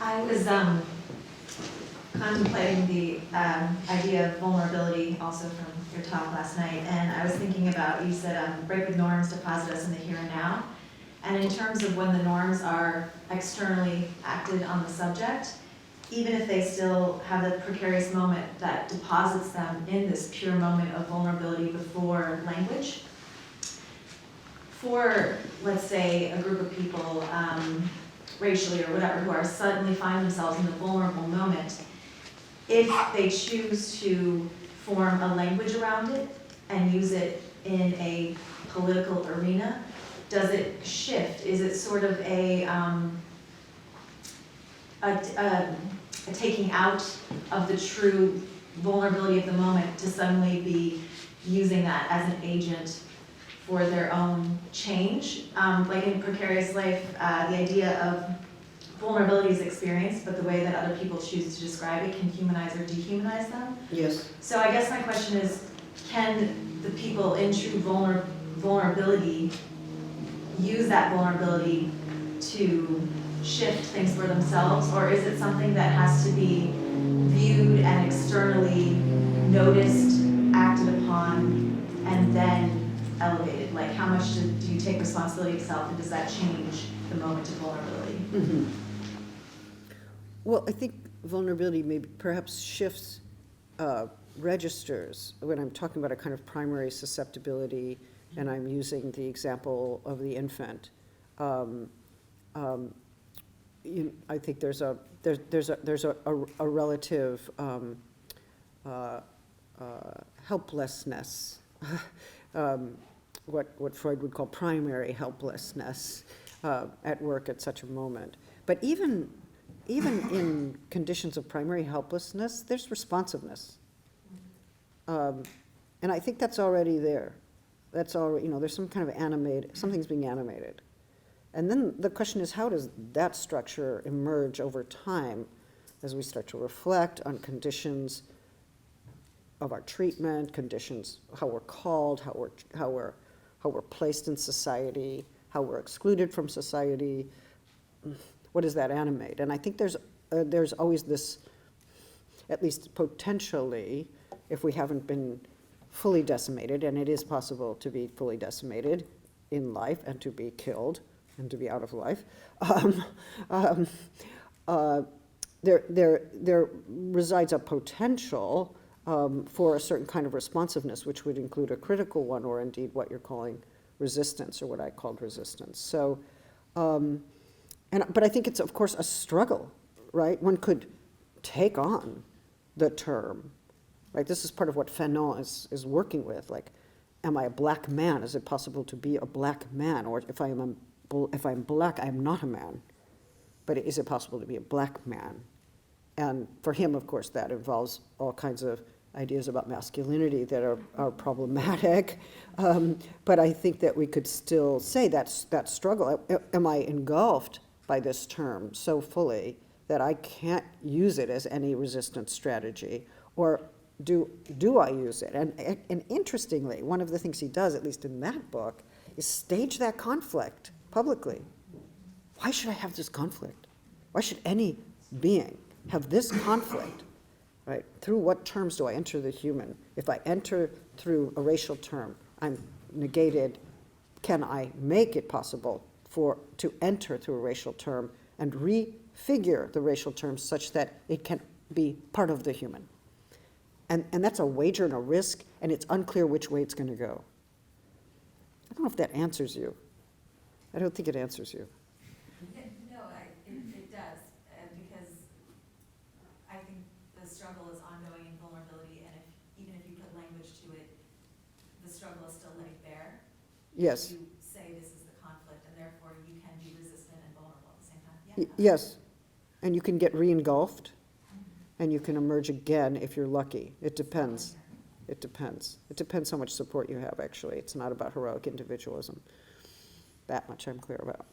I was contemplating the idea of vulnerability also from your talk last night, and I was thinking about, you said break with norms, deposit us in the here and now. And in terms of when the norms are externally acted on the subject, even if they still have a precarious moment that deposits them in this pure moment of vulnerability before language, for, let's say, a group of people, racially or whatever, who are suddenly find themselves in the vulnerable moment, if they choose to form a language around it and use it in a political arena, does it shift? Is it sort of a taking out of the true vulnerability of the moment to suddenly be using that as an agent for their own change? Like in Precarious Life, the idea of vulnerability is experienced, but the way that other people choose to describe it can humanize or dehumanize them. Yes. So I guess my question is, can the people in true vulnerability use that vulnerability to shift things for themselves, or is it something that has to be viewed and externally noticed, acted upon, and then elevated? Like, how much do you take responsibility of self, and does that change the moment of vulnerability? Mm-hmm. Well, I think vulnerability maybe perhaps shifts registers when I'm talking about a kind of primary susceptibility, and I'm using the example of the infant. I think there's a relative helplessness, what Freud would call primary helplessness at work at such a moment. But even in conditions of primary helplessness, there's responsiveness, and I think that's already there. That's already, there's some kind of something's being animated. And then the question is, how does that structure emerge over time as we start to reflect on conditions of our treatment, conditions, how we're called, how we're placed in society, how we're excluded from society. What does that animate? And I think there's always this, at least potentially, if we haven't been fully decimated, and it is possible to be fully decimated in life and to be killed and to be out of life, there resides a potential for a certain kind of responsiveness, which would include a critical one, or indeed what you're calling resistance, or what I called resistance. So, but I think it's, of course, a struggle, right? One could take on the term, right? This is part of what Fanon is working with. Like, am I a black man? Is it possible to be a black man? Or if I'm black, I am not a man. But is it possible to be a black man? And for him, of course, that involves all kinds of ideas about masculinity that are problematic. But I think that we could still say that struggle. Am I engulfed by this term so fully that I can't use it as any resistance strategy? Or do I use it? And interestingly, one of the things he does, at least in that book, is stage that conflict publicly. Why should I have this conflict? Why should any being have this conflict, right? Through what terms do I enter the human? If I enter through a racial term, I'm negated. Can I make it possible to enter through a racial term and refigure the racial term such that it can be part of the human? And that's a wager and a risk, and it's unclear which way it's going to go. I don't know if that answers you. I don't think it answers you. No, it does, because I think the struggle is ongoing in vulnerability, and even if you put language to it, the struggle is still laid bare. Yes. You say this is the conflict, and therefore you can be resistant and vulnerable at the same time. Yeah. Yes, and you can get re-engulfed, and you can emerge again if you're lucky. It depends. It depends. It depends how much support you have, actually. It's not about heroic individualism. That much I'm clear about.